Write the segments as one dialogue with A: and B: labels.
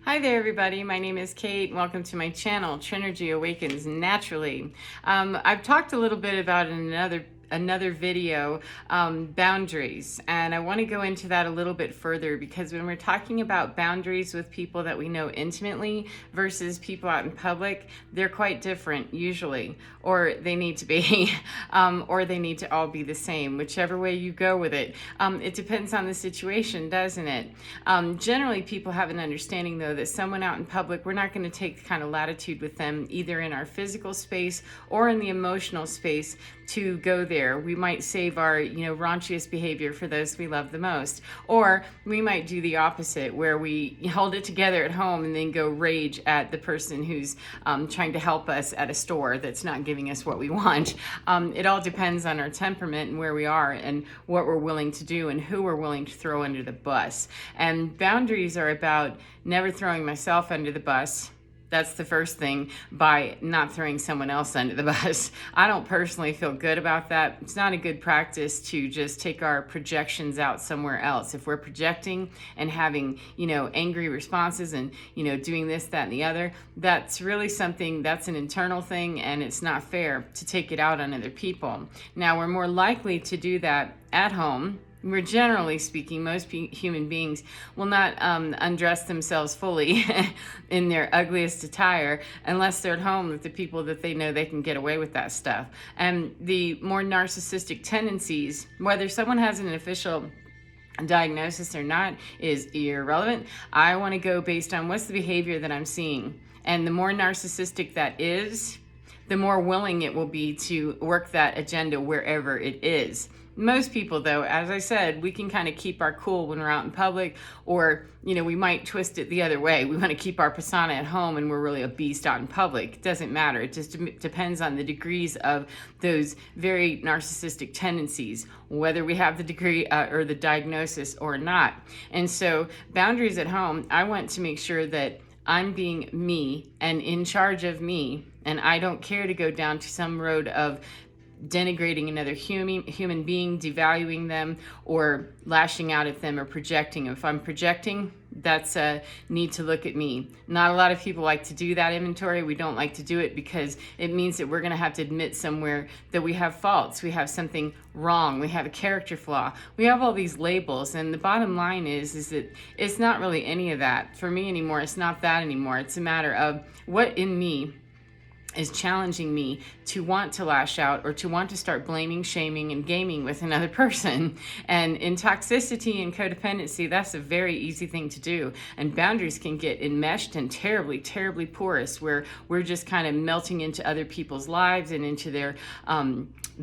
A: Hi there, everybody. My name is Kate. Welcome to my channel, Trinergy Awakens Naturally. I've talked a little bit about in another video, boundaries, and I want to go into that a little bit further, because when we're talking about boundaries with people that we know intimately versus people out in public, they're quite different usually, or they need to be, or they need to all be the same, whichever way you go with it. It depends on the situation, doesn't it? Generally, people have an understanding, though, that someone out in public, we're not going to take kind of latitude with them, either in our physical space or in the emotional space, to go there. We might save our, raunchiest behavior for those we love the most. Or we might do the opposite, where we hold it together at home and then go rage at the person who's trying to help us at a store that's not giving us what we want. It all depends on our temperament and where we are and what we're willing to do and who we're willing to throw under the bus. And boundaries are about never throwing myself under the bus. That's the first thing, by not throwing someone else under the bus. I don't personally feel good about that. It's not a good practice to just take our projections out somewhere else. If we're projecting and having, angry responses and, doing this, that, and the other, that's really something, that's an internal thing, and it's not fair to take it out on other people. Now, we're more likely to do that at home. We're generally speaking, most human beings will not undress themselves fully in their ugliest attire unless they're at home with the people that they know they can get away with that stuff. And the more narcissistic tendencies, whether someone has an official diagnosis or not, is irrelevant. I want to go based on what's the behavior that I'm seeing. And the more narcissistic that is, the more willing it will be to work that agenda wherever it is. Most people, though, as I said, we can kind of keep our cool when we're out in public, or, we might twist it the other way. We want to keep our persona at home and we're really a beast out in public. It doesn't matter. It just depends on the degrees of those very narcissistic tendencies, whether we have the degree or the diagnosis or not. And so boundaries at home, I want to make sure that I'm being me and in charge of me, and I don't care to go down to some road of denigrating another human being, devaluing them, or lashing out at them, or projecting. If I'm projecting, that's a need to look at me. Not a lot of people like to do that inventory. We don't like to do it because it means that we're going to have to admit somewhere that we have faults, we have something wrong, we have a character flaw, we have all these labels. And the bottom line is that it's not really any of that for me anymore. It's not that anymore. It's a matter of what in me is challenging me to want to lash out, or to want to start blaming, shaming, and gaming with another person. And in toxicity and codependency, that's a very easy thing to do. And boundaries can get enmeshed and terribly, terribly porous, where we're just kind of melting into other people's lives and into their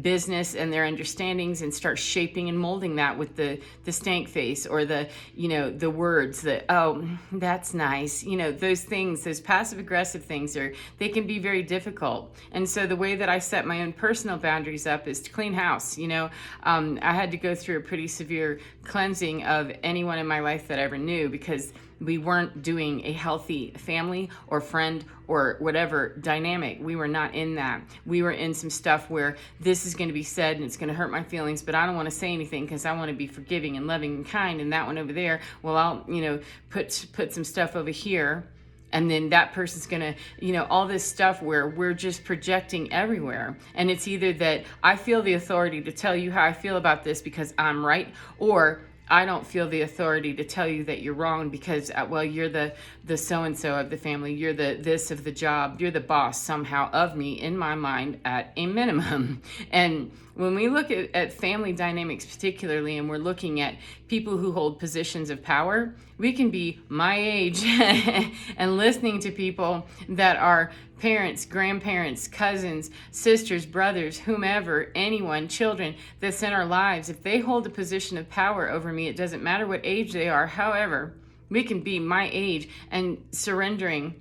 A: business and their understandings, and start shaping and molding that with the stank face, or the words that, oh, that's nice. Those things, those passive aggressive things, they can be very difficult. And so the way that I set my own personal boundaries up is to clean house. I had to go through a pretty severe cleansing of anyone in my life that I ever knew, because we weren't doing a healthy family or friend or whatever dynamic. We were not in that. We were in some stuff where this is going to be said and it's going to hurt my feelings, but I don't want to say anything because I want to be forgiving and loving and kind. And that one over there, well, I'll, put some stuff over here. And then that person's going to, all this stuff where we're just projecting everywhere. And it's either that I feel the authority to tell you how I feel about this because I'm right, or I don't feel the authority to tell you that you're wrong because, well, you're the so-and-so of the family, you're the this of the job, you're the boss somehow of me, in my mind, at a minimum. And when we look at family dynamics particularly, and we're looking at people who hold positions of power, we can be my age and listening to people that are parents, grandparents, cousins, sisters, brothers, whomever, anyone, children that's in our lives. If they hold a position of power over me, it doesn't matter what age they are. However, we can be my age and surrendering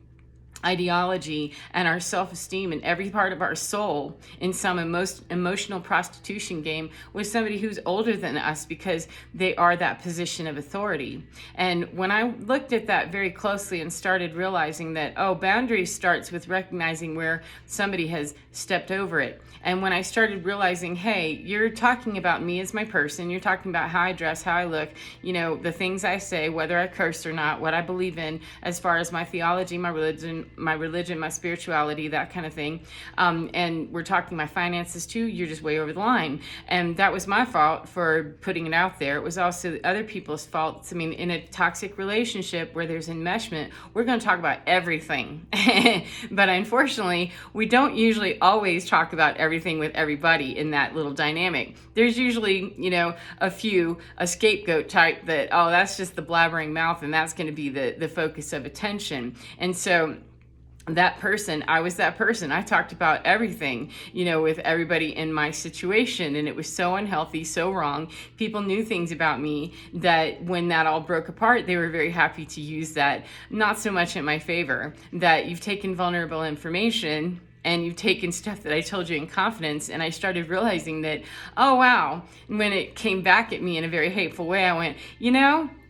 A: ideology and our self-esteem and every part of our soul in some emotional prostitution game with somebody who's older than us because they are that position of authority. And when I looked at that very closely and started realizing that, oh, boundaries starts with recognizing where somebody has stepped over it. And when I started realizing, hey, you're talking about me as my person, you're talking about how I dress, how I look, the things I say, whether I curse or not, what I believe in as far as my theology, my religion, my spirituality, that kind of thing. And we're talking my finances too, you're just way over the line. And that was my fault for putting it out there. It was also other people's faults. I mean, in a toxic relationship where there's enmeshment, we're going to talk about everything. But unfortunately, we don't usually always talk about everything with everybody in that little dynamic. There's usually, a scapegoat type that, oh, that's just the blabbering mouth, and that's going to be the focus of attention. And so that person, I was that person. I talked about everything, with everybody in my situation, and it was so unhealthy, so wrong. People knew things about me that when that all broke apart, they were very happy to use that, not so much in my favor, that you've taken vulnerable information and you've taken stuff that I told you in confidence. And I started realizing that, oh, wow. When it came back at me in a very hateful way, I went,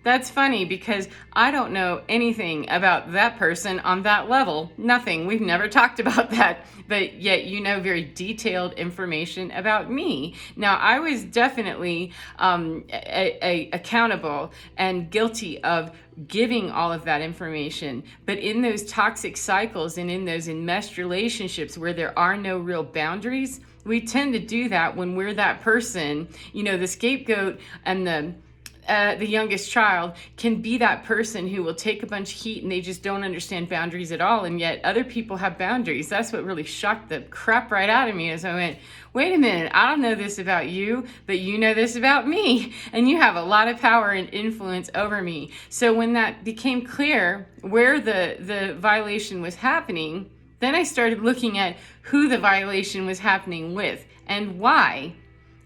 A: that's funny because I don't know anything about that person on that level. Nothing. We've never talked about that. But yet very detailed information about me. Now, I was definitely accountable and guilty of giving all of that information. But in those toxic cycles and in those enmeshed relationships where there are no real boundaries, we tend to do that when we're that person, the scapegoat and the youngest child can be that person who will take a bunch of heat and they just don't understand boundaries at all. And yet other people have boundaries. That's what really shocked the crap right out of me as I went, wait a minute, I don't know this about you, but you know this about me. And you have a lot of power and influence over me. So when that became clear where the violation was happening, then I started looking at who the violation was happening with and why.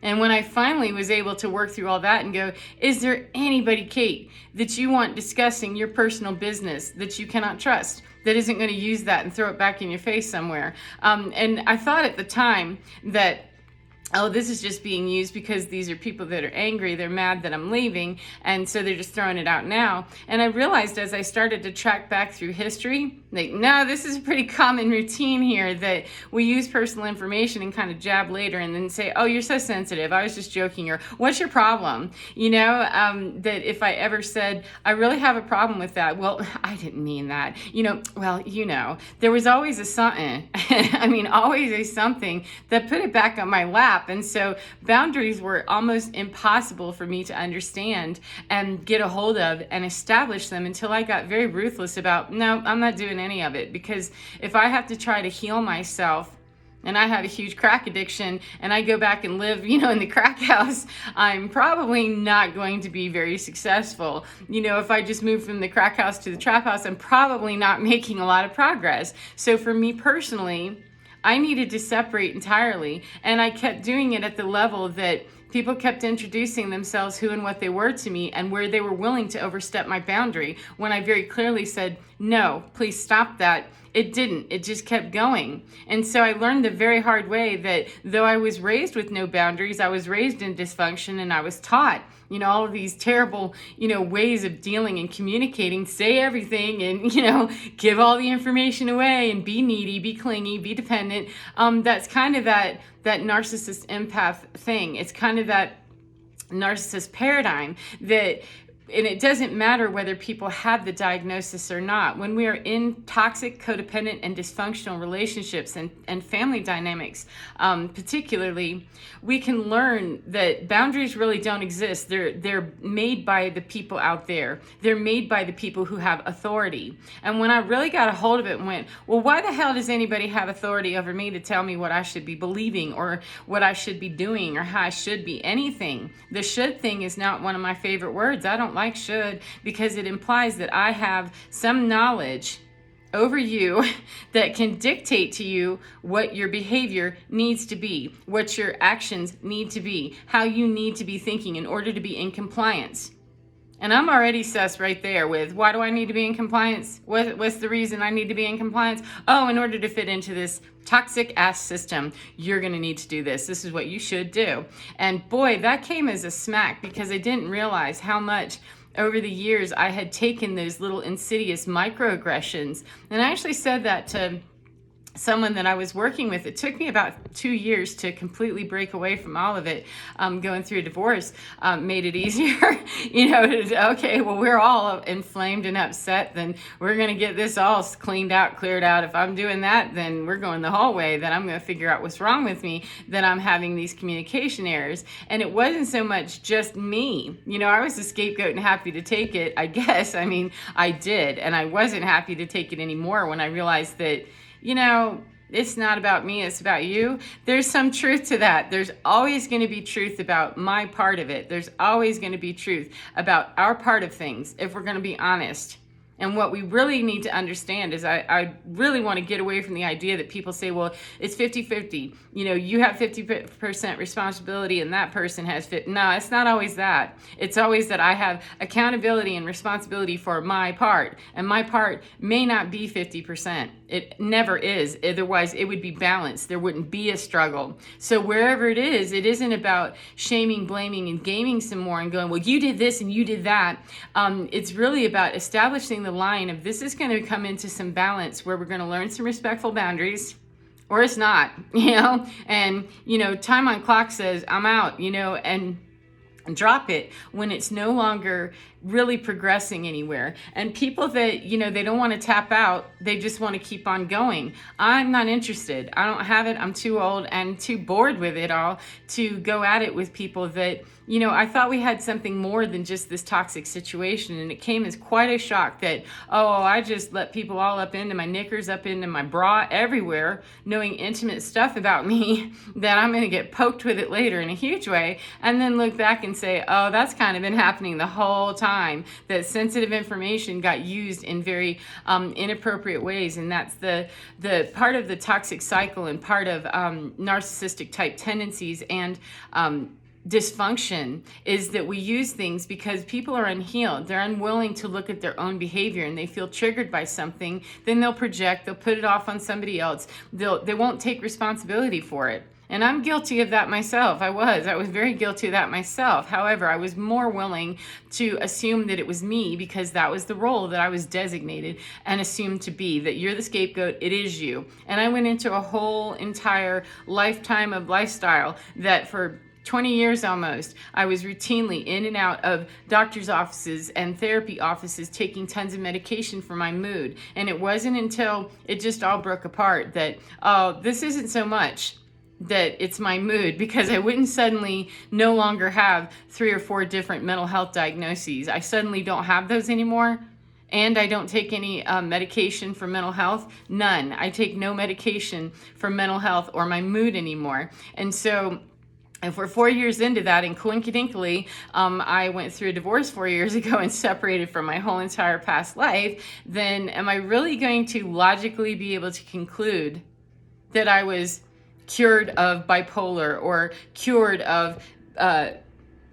A: And when I finally was able to work through all that and go, is there anybody, Kate, that you want discussing your personal business that you cannot trust, that isn't going to use that and throw it back in your face somewhere? And I thought at the time that, oh, this is just being used because these are people that are angry, they're mad that I'm leaving, and so they're just throwing it out now. And I realized as I started to track back through history, like, no, this is a pretty common routine here that we use personal information and kind of jab later and then say, oh, you're so sensitive, I was just joking, or what's your problem? That if I ever said, I really have a problem with that, well, I didn't mean that. There was always a something, always a something that put it back on my lap. And so boundaries were almost impossible for me to understand and get a hold of and establish them until I got very ruthless about, no, I'm not doing any of it. Because if I have to try to heal myself, and I have a huge crack addiction, and I go back and live, in the crack house, I'm probably not going to be very successful. If I just move from the crack house to the trap house, I'm probably not making a lot of progress. So for me personally, I needed to separate entirely, and I kept doing it at the level that people kept introducing themselves, who and what they were to me, and where they were willing to overstep my boundary when I very clearly said, no, please stop that. It didn't. It just kept going. And so I learned the very hard way that though I was raised with no boundaries, I was raised in dysfunction, and I was taught, all of these terrible, ways of dealing and communicating, say everything and, give all the information away and be needy, be clingy, be dependent. That's kind of that narcissist empath thing. It's kind of that narcissist paradigm that, and it doesn't matter whether people have the diagnosis or not. When we are in toxic, codependent, and dysfunctional relationships and family dynamics, particularly, we can learn that boundaries really don't exist. They're made by the people out there. They're made by the people who have authority. And when I really got a hold of it and went, well, why the hell does anybody have authority over me to tell me what I should be believing or what I should be doing or how I should be anything? The should thing is not one of my favorite words. I don't like should because it implies that I have some knowledge over you that can dictate to you what your behavior needs to be, what your actions need to be, how you need to be thinking in order to be in compliance. And I'm already sus right there with, why do I need to be in compliance? What's the reason I need to be in compliance? Oh, in order to fit into this toxic ass system, you're going to need to do this. This is what you should do. And boy, that came as a smack, because I didn't realize how much over the years I had taken those little insidious microaggressions. And I actually said that to someone that I was working with. It took me about 2 years to completely break away from all of it. Going through a divorce made it easier, okay, well, we're all inflamed and upset, then we're going to get this all cleaned out, cleared out. If I'm doing that, then we're going the hallway, then I'm going to figure out what's wrong with me, that I'm having these communication errors. And it wasn't so much just me. I was the scapegoat and happy to take it, I guess. I mean, I did. And I wasn't happy to take it anymore when I realized that it's not about me, it's about you. There's some truth to that. There's always going to be truth about my part of it. There's always going to be truth about our part of things, if we're going to be honest. And what we really need to understand is I really want to get away from the idea that people say, well, it's 50-50. You have 50% responsibility and that person has 50. No, it's not always that. It's always that I have accountability and responsibility for my part. And my part may not be 50%. It never is. Otherwise, it would be balanced. There wouldn't be a struggle. So wherever it isn't about shaming, blaming, and gaming some more and going, well, you did this and you did that. It's really about establishing the line of, this is going to come into some balance where we're going to learn some respectful boundaries, or it's not, and, time on clock says I'm out, and drop it when it's no longer really progressing anywhere. And people that, they don't want to tap out, they just want to keep on going. I'm not interested. I don't have it. I'm too old and too bored with it all to go at it with people that, I thought we had something more than just this toxic situation. And it came as quite a shock that, I just let people all up into my knickers, up into my bra, everywhere, knowing intimate stuff about me that I'm going to get poked with it later in a huge way. And then look back and say, that's kind of been happening the whole time. That sensitive information got used in very inappropriate ways. And that's the part of the toxic cycle and part of narcissistic type tendencies and dysfunction is that we use things because people are unhealed. They're unwilling to look at their own behavior, and they feel triggered by something. Then they'll project, they'll put it off on somebody else. They won't take responsibility for it. And I'm guilty of that myself. I was very guilty of that myself. However, I was more willing to assume that it was me because that was the role that I was designated and assumed to be, that you're the scapegoat, it is you. And I went into a whole entire lifetime of lifestyle that for 20 years almost, I was routinely in and out of doctor's offices and therapy offices taking tons of medication for my mood. And it wasn't until it just all broke apart that, this isn't so much that it's my mood, because I wouldn't suddenly no longer have 3 or 4 different mental health diagnoses. I suddenly don't have those anymore. And I don't take any medication for mental health. None. I take no medication for mental health or my mood anymore. And so if we're 4 years into that, and coincidentally, I went through a divorce 4 years ago and separated from my whole entire past life, then am I really going to logically be able to conclude that I was cured of bipolar or cured of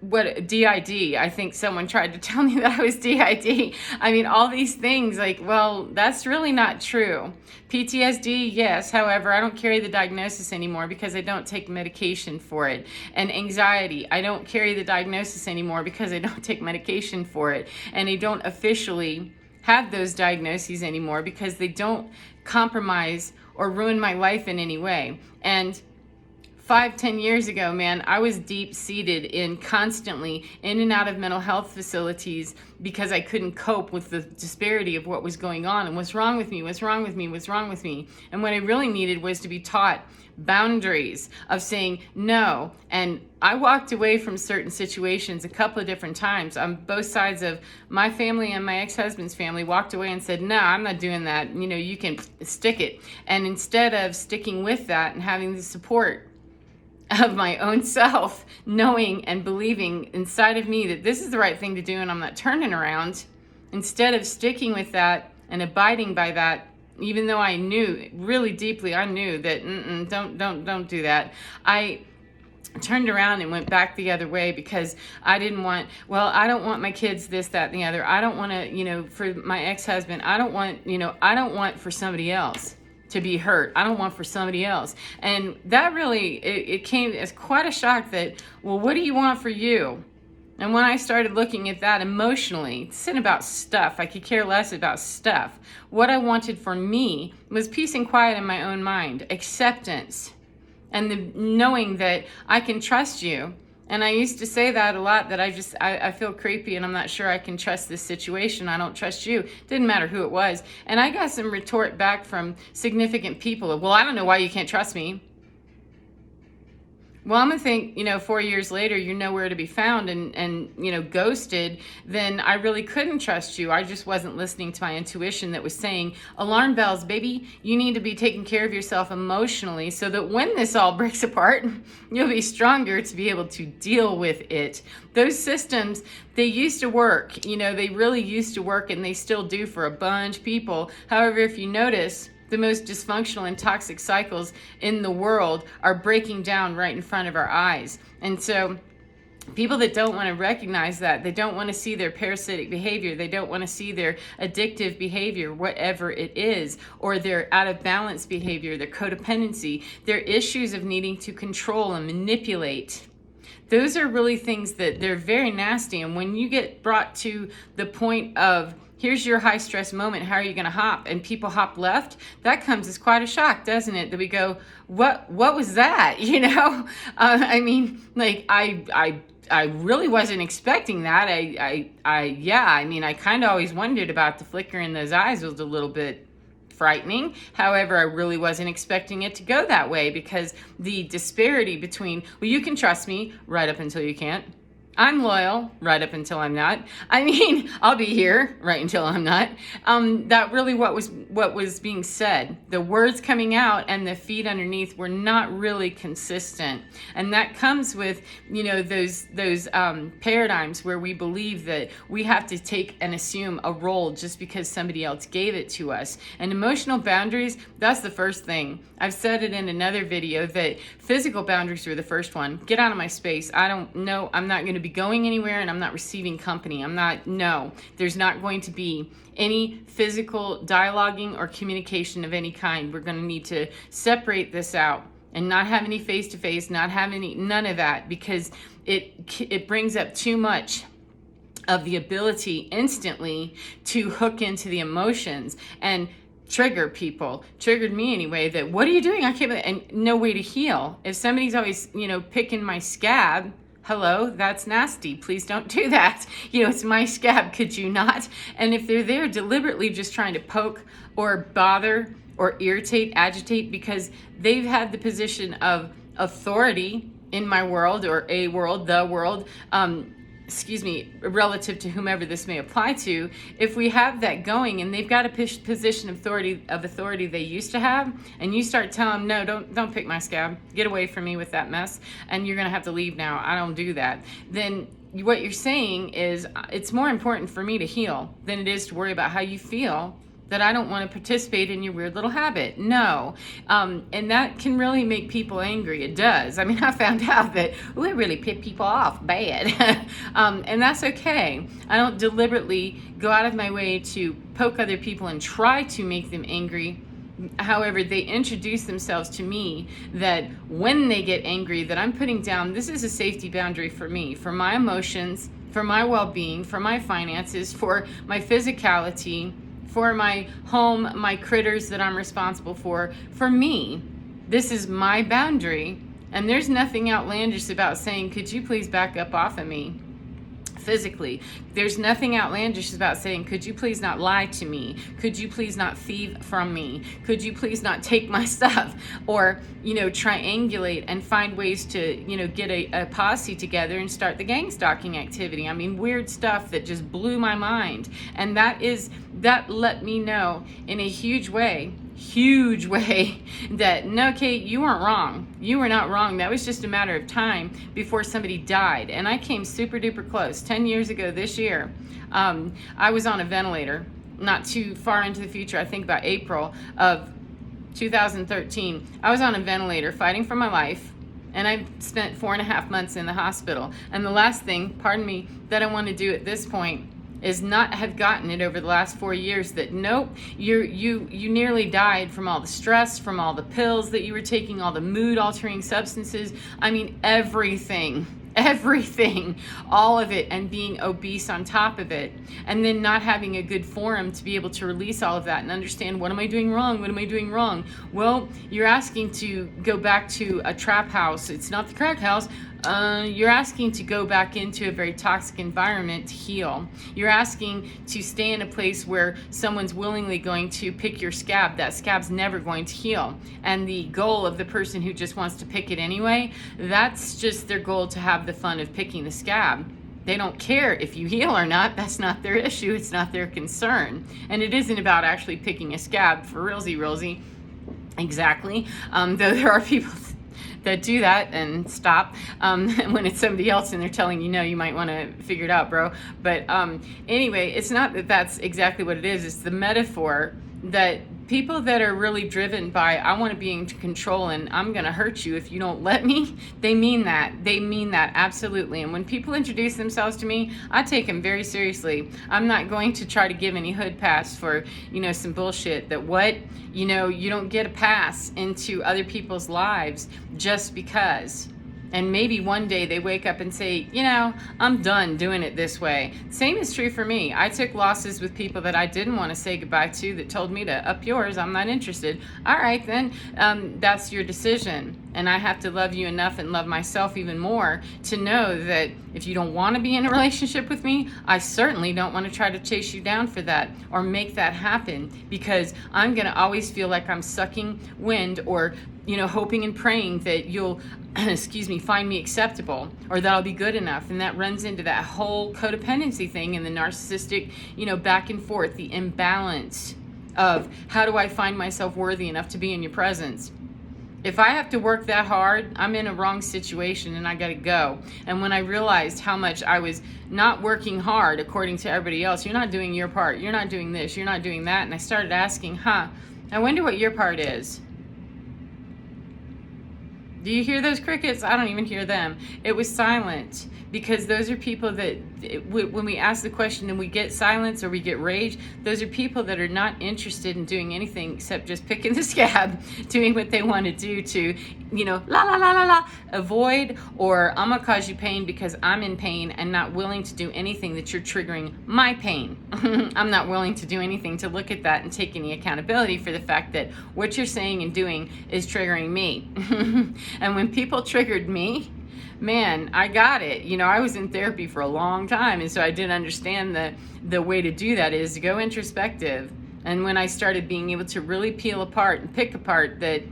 A: DID? I think someone tried to tell me that I was DID. I mean, all these things, that's really not true. PTSD, yes. However, I don't carry the diagnosis anymore because I don't take medication for it. And anxiety, I don't carry the diagnosis anymore because I don't take medication for it. And I don't officially have those diagnoses anymore because they don't compromise or ruin my life in any way. And 5-10 years ago, man, I was deep-seated in constantly in and out of mental health facilities because I couldn't cope with the disparity of what was going on and what's wrong with me. And what I really needed was to be taught boundaries of saying no. And I walked away from certain situations a couple of different times on both sides of my family and my ex-husband's family. Walked away and said, no, I'm not doing that. You can stick it. And instead of sticking with that and having the support of my own self, knowing and believing inside of me that this is the right thing to do and I'm not turning around, instead of sticking with that and abiding by that, even though I knew really deeply, I knew that don't do that. I turned around and went back the other way because I didn't want, well, I don't want my kids this, that, and the other. I don't want to, for my ex-husband, I don't want for somebody else to be hurt. I don't want for somebody else. And that really, it came as quite a shock that, well, what do you want for you? And when I started looking at that emotionally, it's about stuff. I could care less about stuff. What I wanted for me was peace and quiet in my own mind, acceptance, and the knowing that I can trust you. And I used to say that a lot, that I feel creepy and I'm not sure I can trust this situation. I don't trust you. Didn't matter who it was. And I got some retort back from significant people of, well, I don't know why you can't trust me. Well, I'm going to think, 4 years later, you're nowhere to be found and ghosted, then I really couldn't trust you. I just wasn't listening to my intuition that was saying, alarm bells, baby, you need to be taking care of yourself emotionally so that when this all breaks apart, you'll be stronger to be able to deal with it. Those systems, they used to work, they really used to work, and they still do for a bunch of people. However, if you notice, the most dysfunctional and toxic cycles in the world are breaking down right in front of our eyes. And so people that don't want to recognize that, they don't want to see their parasitic behavior, they don't want to see their addictive behavior, whatever it is, or their out of balance behavior, their codependency, their issues of needing to control and manipulate. Those are really things that they're very nasty. And when you get brought to the point of, here's your high stress moment, how are you going to hop? And people hop left. That comes as quite a shock, doesn't it? That we go, what was that? I really wasn't expecting that. I kind of always wondered about the flicker in those eyes. It was a little bit frightening. However, I really wasn't expecting it to go that way, because the disparity between, well, you can trust me right up until you can't. I'm loyal right up until I'm not. I'll be here right until I'm not. That really what was being said. The words coming out and the feet underneath were not really consistent. And that comes with, those paradigms where we believe that we have to take and assume a role just because somebody else gave it to us. And emotional boundaries, that's the first thing. I've said it in another video that physical boundaries were the first one. Get out of my space. I don't know. I'm not going to be going anywhere, and I'm not receiving company. There's not going to be any physical dialoguing or communication of any kind. We're going to need to separate this out and not have any face-to-face, none of that, because it brings up too much of the ability instantly to hook into the emotions and triggered me anyway, that what are you doing? I can't, and no way to heal. If somebody's always, picking my scab, hello, that's nasty. Please don't do that. It's my scab. Could you not? And if they're there deliberately just trying to poke or bother or irritate, agitate, because they've had the position of authority in my world, or the world, relative to whomever this may apply to, if we have that going and they've got a position of authority they used to have, and you start telling them, no, don't pick my scab, get away from me with that mess, and you're going to have to leave now, I don't do that, then what you're saying is, it's more important for me to heal than it is to worry about how you feel, that I don't want to participate in your weird little habit. No. And that can really make people angry. It does. I found out that it really pissed people off bad. And that's okay. I don't deliberately go out of my way to poke other people and try to make them angry. However, they introduce themselves to me, that when they get angry, that I'm putting down, this is a safety boundary for me, for my emotions, for my well-being, for my finances, for my physicality, for my home, my critters that I'm responsible for me. This is my boundary. And there's nothing outlandish about saying, could you please back up off of me physically? There's nothing outlandish about saying, could you please not lie to me? Could you please not thieve from me? Could you please not take my stuff? Or, triangulate and find ways to, get a posse together and start the gang stalking activity. Weird stuff that just blew my mind. And that let me know in a huge way that, no, Kate, you weren't wrong. You were not wrong. That was just a matter of time before somebody died. And I came super duper close. 10 years ago this year, I was on a ventilator, not too far into the future. I think about April of 2013. I was on a ventilator fighting for my life. And I've spent 4.5 months in the hospital. And the last thing, pardon me, that I want to do at this point is not have gotten it over the last 4 years that nope, you nearly died from all the stress, from all the pills that you were taking, all the mood altering substances. I mean, everything, all of it, and being obese on top of it, and then not having a good forum to be able to release all of that and understand, what am I doing wrong? What am I doing wrong? Well, you're asking to go back to a trap house. It's not the crack house. You're asking to go back into a very toxic environment to heal. You're asking to stay in a place where someone's willingly going to pick your scab. That scab's never going to heal. And the goal of the person who just wants to pick it anyway, that's just their goal, to have the fun of picking the scab. They don't care if you heal or not. That's not their issue. It's not their concern. And it isn't about actually picking a scab for realsy. Exactly. Though there are people that do that and stop when it's somebody else and they're telling you, no, you might want to figure it out, bro. But anyway, it's not that that's exactly what it is. It's the metaphor that people that are really driven by, I want to be in control and I'm going to hurt you if you don't let me, they mean that. They mean that, absolutely. And when people introduce themselves to me, I take them very seriously. I'm not going to try to give any hood pass for, some bullshit that you don't get a pass into other people's lives just because. And maybe one day they wake up and say, I'm done doing it this way. Same is true for me. I took losses with people that I didn't want to say goodbye to, that told me to up yours, I'm not interested. All right, then that's your decision. And I have to love you enough and love myself even more to know that if you don't want to be in a relationship with me, I certainly don't want to try to chase you down for that or make that happen, because I'm going to always feel like I'm sucking wind, or hoping and praying that you'll, find me acceptable, or that I'll be good enough. And that runs into that whole codependency thing and the narcissistic, back and forth, the imbalance of how do I find myself worthy enough to be in your presence. If I have to work that hard, I'm in a wrong situation and I got to go. And when I realized how much I was not working hard according to everybody else, you're not doing your part, you're not doing this, you're not doing that. And I started asking, I wonder what your part is. Do you hear those crickets? I don't even hear them. It was silent, because those are people that, when we ask the question and we get silence or we get rage, those are people that are not interested in doing anything except just picking the scab, doing what they want to do to, avoid, or I'm going to cause you pain because I'm in pain, and not willing to do anything that you're triggering my pain. I'm not willing to do anything to look at that and take any accountability for the fact that what you're saying and doing is triggering me. And when people triggered me, man, I got it. I was in therapy for a long time, and so I didn't understand the way to do that is to go introspective. And when I started being able to really peel apart and pick apart that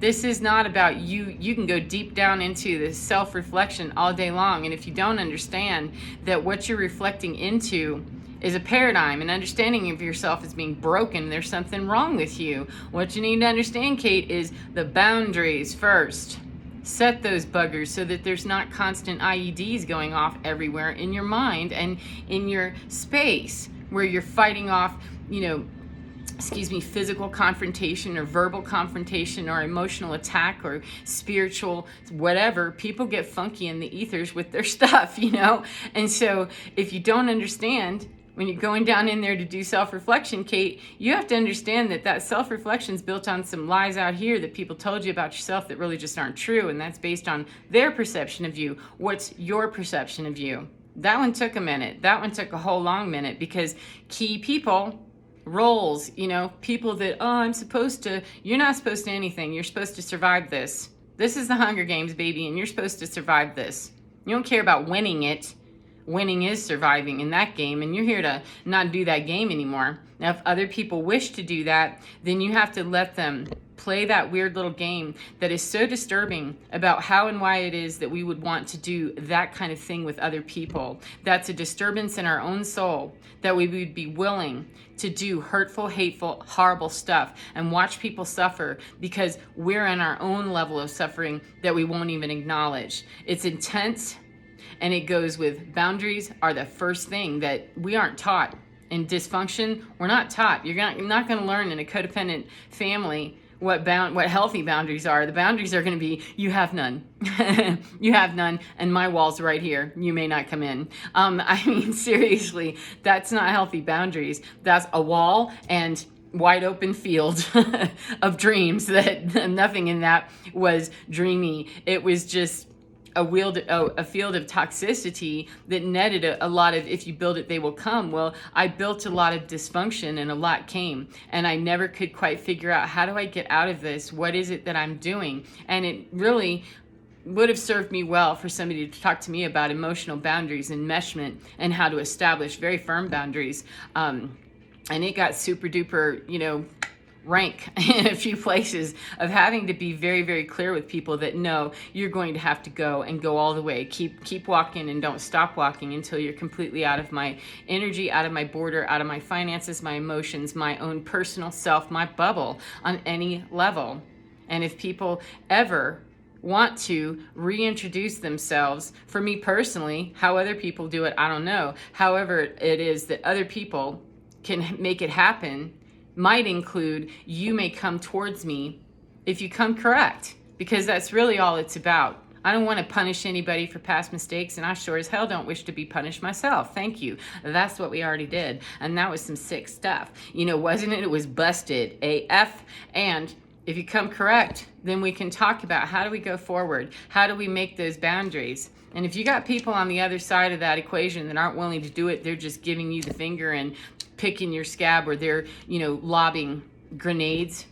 A: this is not about you. You can go deep down into the self-reflection all day long, and if you don't understand that what you're reflecting into is a paradigm, and understanding of yourself as being broken, there's something wrong with you. What you need to understand, Kate, is the boundaries first. Set those buggers so that there's not constant IEDs going off everywhere in your mind and in your space, where you're fighting off, physical confrontation or verbal confrontation or emotional attack or spiritual whatever. People get funky in the ethers with their stuff, And so if you don't understand, when you're going down in there to do self-reflection, Kate, you have to understand that self-reflection is built on some lies out here that people told you about yourself that really just aren't true. And that's based on their perception of you. What's your perception of you? That one took a minute. That one took a whole long minute, because key people, roles, people that, you're not supposed to anything. You're supposed to survive this. This is the Hunger Games, baby, and you're supposed to survive this. You don't care about winning it. Winning is surviving in that game, and you're here to not do that game anymore. Now, if other people wish to do that, then you have to let them play that weird little game that is so disturbing about how and why it is that we would want to do that kind of thing with other people. That's a disturbance in our own soul, that we would be willing to do hurtful, hateful, horrible stuff and watch people suffer because we're in our own level of suffering that we won't even acknowledge. It's intense. And it goes with boundaries are the first thing that we aren't taught. In dysfunction, we're not taught. You're not going to learn in a codependent family what healthy boundaries are. The boundaries are going to be, you have none. You have none, and my wall's right here. You may not come in. I mean, seriously, that's not healthy boundaries. That's a wall and wide open field of dreams that nothing in that was dreamy. It was just a field of toxicity that netted a lot of, if you build it, they will come. Well, I built a lot of dysfunction and a lot came, and I never could quite figure out, how do I get out of this? What is it that I'm doing? And it really would have served me well for somebody to talk to me about emotional boundaries, enmeshment, and how to establish very firm boundaries. And it got super duper, rank in a few places of having to be very, very clear with people that no, you're going to have to go and go all the way. Keep walking and don't stop walking until you're completely out of my energy, out of my border, out of my finances, my emotions, my own personal self, my bubble on any level. And if people ever want to reintroduce themselves, for me personally, how other people do it, I don't know. However it is that other people can make it happen, might include, you may come towards me if you come correct, because that's really all it's about. I don't want to punish anybody for past mistakes, and I sure as hell don't wish to be punished myself. Thank you. That's what we already did, and that was some sick stuff. Wasn't it? It was busted AF. And if you come correct, then we can talk about, how do we go forward? How do we make those boundaries? And if you got people on the other side of that equation that aren't willing to do it, they're just giving you the finger and picking your scab, or they're, lobbing grenades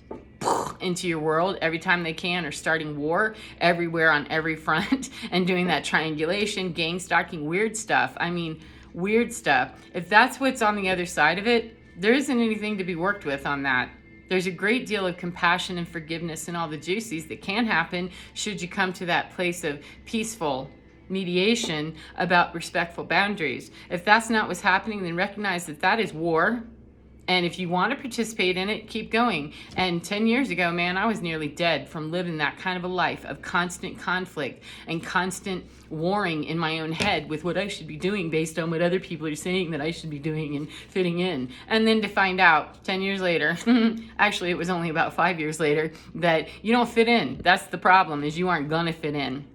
A: into your world every time they can, or starting war everywhere on every front and doing that triangulation, gang stalking, weird stuff. I mean, weird stuff. If that's what's on the other side of it, there isn't anything to be worked with on that. There's a great deal of compassion and forgiveness and all the juicies that can happen should you come to that place of peaceful mediation about respectful boundaries. If that's not what's happening, then recognize that that is war. And if you want to participate in it, keep going. And 10 years ago, man, I was nearly dead from living that kind of a life of constant conflict and constant warring in my own head with what I should be doing based on what other people are saying that I should be doing and fitting in. And then to find out 10 years later, actually it was only about 5 years later, that you don't fit in. That's the problem, is you aren't gonna fit in.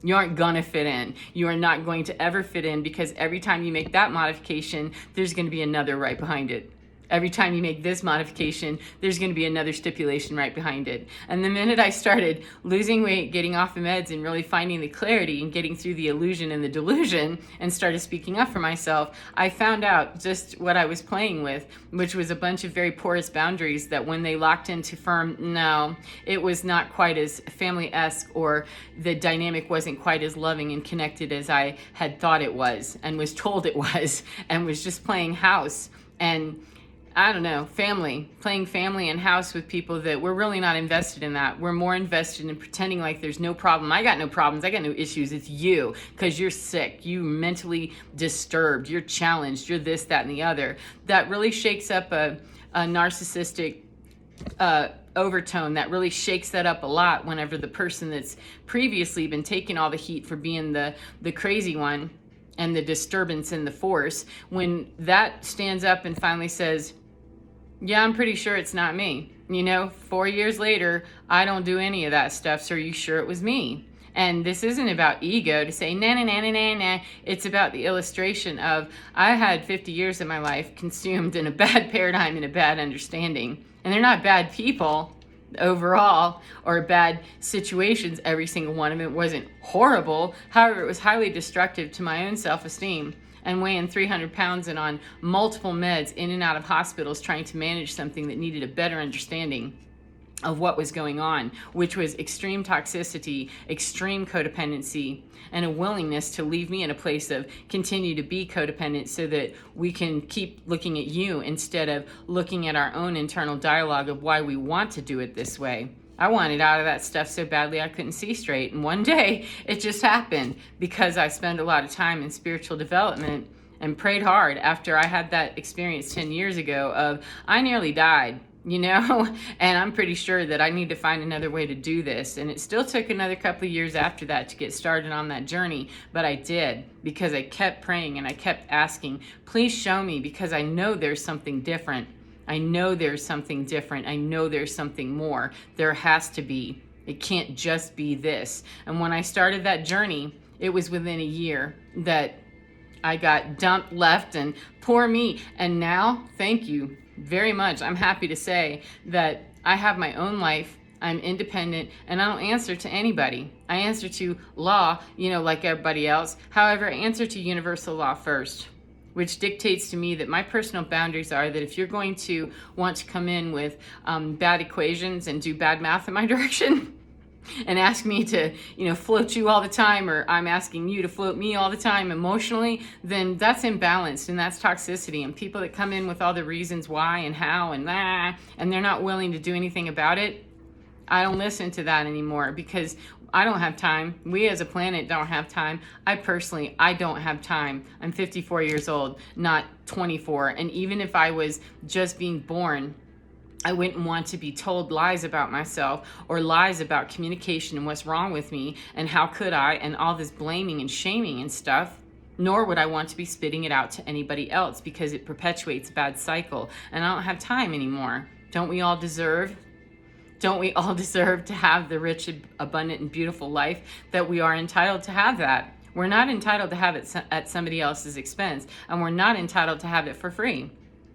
A: You aren't gonna fit in. You are not going to ever fit in, because every time you make that modification, there's gonna be another right behind it. Every time you make this modification, there's going to be another stipulation right behind it. And the minute I started losing weight, getting off the meds, and really finding the clarity and getting through the illusion and the delusion and started speaking up for myself, I found out just what I was playing with, which was a bunch of very porous boundaries that when they locked into firm, no, it was not quite as family-esque, or the dynamic wasn't quite as loving and connected as I had thought it was and was told it was, and was just playing house. And I don't know, playing family and house with people that we're really not invested in that. We're more invested in pretending like there's no problem. I got no problems. I got no issues. It's you, because you're sick. You mentally disturbed. You're challenged. You're this, that, and the other. That really shakes up a narcissistic overtone. That really shakes that up a lot whenever the person that's previously been taking all the heat for being the crazy one and the disturbance in the force, when that stands up and finally says, yeah, I'm pretty sure it's not me. 4 years later, I don't do any of that stuff, so are you sure it was me? And this isn't about ego to say, nah, nah, nah, nah, nah, nah. It's about the illustration of, I had 50 years of my life consumed in a bad paradigm and a bad understanding. And they're not bad people overall, or bad situations. Every single one of it wasn't horrible. However, it was highly destructive to my own self-esteem. And weighing 300 pounds and on multiple meds, in and out of hospitals, trying to manage something that needed a better understanding of what was going on, which was extreme toxicity, extreme codependency, and a willingness to leave me in a place of continue to be codependent so that we can keep looking at you instead of looking at our own internal dialogue of why we want to do it this way. I wanted out of that stuff so badly I couldn't see straight. And one day it just happened, because I spent a lot of time in spiritual development and prayed hard after I had that experience 10 years ago of, I nearly died, and I'm pretty sure that I need to find another way to do this. And it still took another couple of years after that to get started on that journey, but I did, because I kept praying and I kept asking, please show me, because I know there's something different. I know there's something different. I know there's something more. There has to be. It can't just be this. And when I started that journey, it was within a year that I got dumped, left, and poor me. And now, thank you very much. I'm happy to say that I have my own life. I'm independent, and I don't answer to anybody. I answer to law, like everybody else. However, I answer to universal law first, which dictates to me that my personal boundaries are that if you're going to want to come in with bad equations and do bad math in my direction, and ask me to, float you all the time, or I'm asking you to float me all the time emotionally, then that's imbalanced and that's toxicity. And people that come in with all the reasons why and how and they're not willing to do anything about it, I don't listen to that anymore, because I don't have time. We as a planet don't have time. I don't have time. I'm 54 years old, not 24. And even if I was just being born, I wouldn't want to be told lies about myself or lies about communication and what's wrong with me and how could I, and all this blaming and shaming and stuff. Nor would I want to be spitting it out to anybody else, because it perpetuates a bad cycle. And I don't have time anymore. Don't we all deserve to have the rich, abundant, and beautiful life that we are entitled to have that? We're not entitled to have it at somebody else's expense, and we're not entitled to have it for free.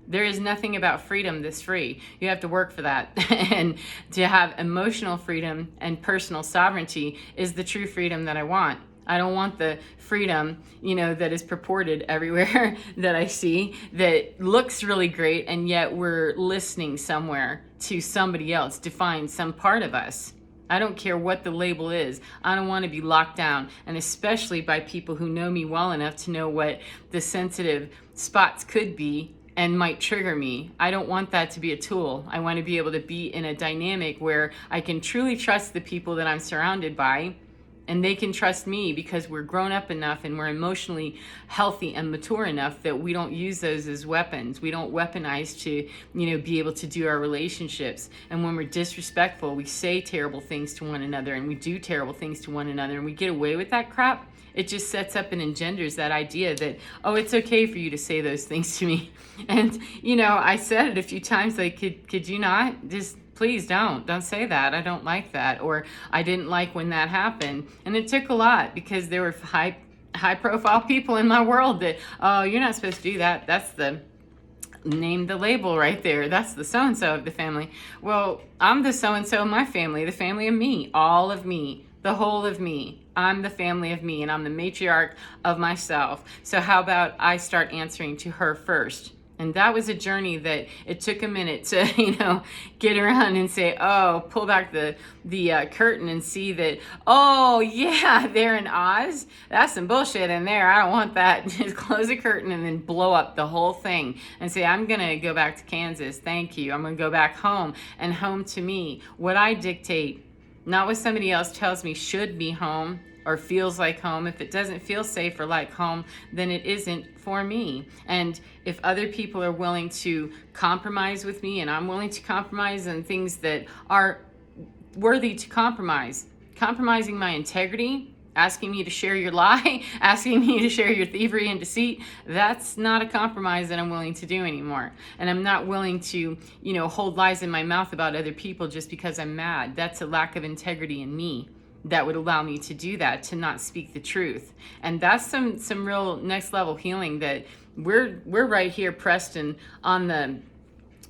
A: There is nothing about freedom that's free. You have to work for that. And to have emotional freedom and personal sovereignty is the true freedom that I want. I don't want the freedom, that is purported everywhere that I see, that looks really great, and yet we're listening somewhere to somebody else define some part of us. I don't care what the label is. I don't want to be locked down, and especially by people who know me well enough to know what the sensitive spots could be and might trigger me. I don't want that to be a tool. I want to be able to be in a dynamic where I can truly trust the people that I'm surrounded by, and they can trust me, because we're grown up enough and we're emotionally healthy and mature enough that we don't use those as weapons. We don't weaponize to, be able to do our relationships. And when we're disrespectful, we say terrible things to one another, and we do terrible things to one another, and we get away with that crap. It just sets up and engenders that idea that, oh, it's okay for you to say those things to me. And, I said it a few times, like, could you not? Just please don't say that. I don't like that. Or I didn't like when that happened. And it took a lot, because there were high profile people in my world that, oh, you're not supposed to do that. That's name the label right there. That's the so-and-so of the family. Well, I'm the so-and-so of my family, the family of me, all of me, the whole of me. I'm the family of me, and I'm the matriarch of myself. So how about I start answering to her first? And that was a journey that it took a minute to, get around and say, oh, pull back the curtain and see that, oh, yeah, they're in Oz. That's some bullshit in there. I don't want that. Just close the curtain and then blow up the whole thing and say, I'm going to go back to Kansas. Thank you. I'm going to go back home, and home to me. What I dictate, not what somebody else tells me should be home or feels like home. If it doesn't feel safe or like home, then it isn't for me. And if other people are willing to compromise with me, and I'm willing to compromise on things that are worthy to compromise, compromising my integrity, asking me to share your lie, asking me to share your thievery and deceit, that's not a compromise that I'm willing to do anymore. And I'm not willing to, hold lies in my mouth about other people just because I'm mad. That's a lack of integrity in me that would allow me to do that, to not speak the truth. And that's some real next level healing that we're right here pressed and on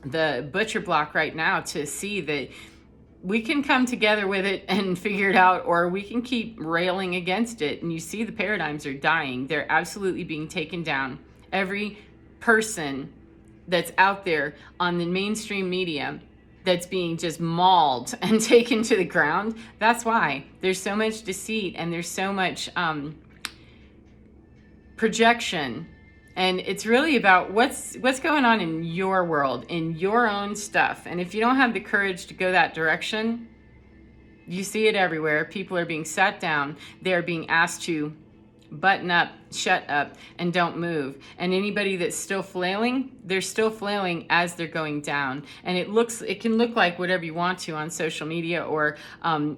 A: the butcher block right now to see that we can come together with it and figure it out, or we can keep railing against it. And you see the paradigms are dying. They're absolutely being taken down. Every person that's out there on the mainstream media that's being just mauled and taken to the ground, that's why there's so much deceit and there's so much projection. And it's really about what's going on in your world, in your own stuff. And if you don't have the courage to go that direction, you see it everywhere. People are being sat down. They're being asked to button up, shut up, and don't move. And anybody that's still flailing, they're still flailing as they're going down. And it can look like whatever you want to on social media or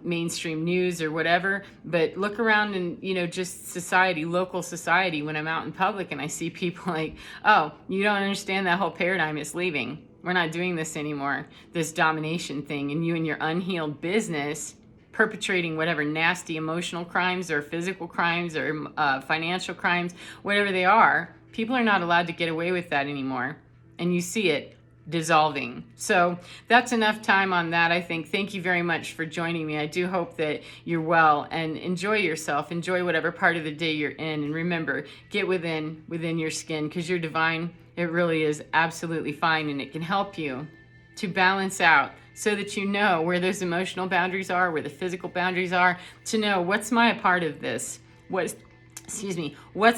A: mainstream news or whatever, but look around in, just society, local society, when I'm out in public and I see people like, oh, you don't understand that whole paradigm is leaving. We're not doing this anymore, this domination thing, and you and your unhealed business perpetrating whatever nasty emotional crimes or physical crimes or financial crimes, whatever they are. People are not allowed to get away with that anymore. And you see it dissolving. So that's enough time on that, I think. Thank you very much for joining me. I do hope that you're well and enjoy yourself. Enjoy whatever part of the day you're in. And remember, get within your skin, because you're divine. It really is absolutely fine, and it can help you to balance out so that you know where those emotional boundaries are, where the physical boundaries are, to know what's my part of this, what's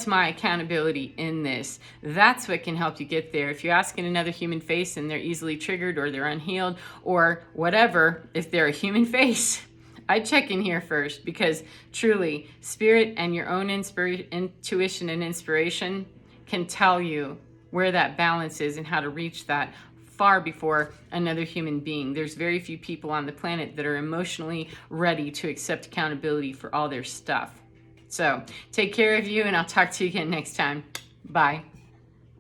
A: my accountability in this. That's what can help you get there. If you ask in another human face and they're easily triggered or they're unhealed or whatever, if they're a human face, I check in here first, because truly, spirit and your own intuition and inspiration can tell you where that balance is and how to reach that far before another human being. There's very few people on the planet that are emotionally ready to accept accountability for all their stuff. So take care of you, and I'll talk to you again next time. Bye.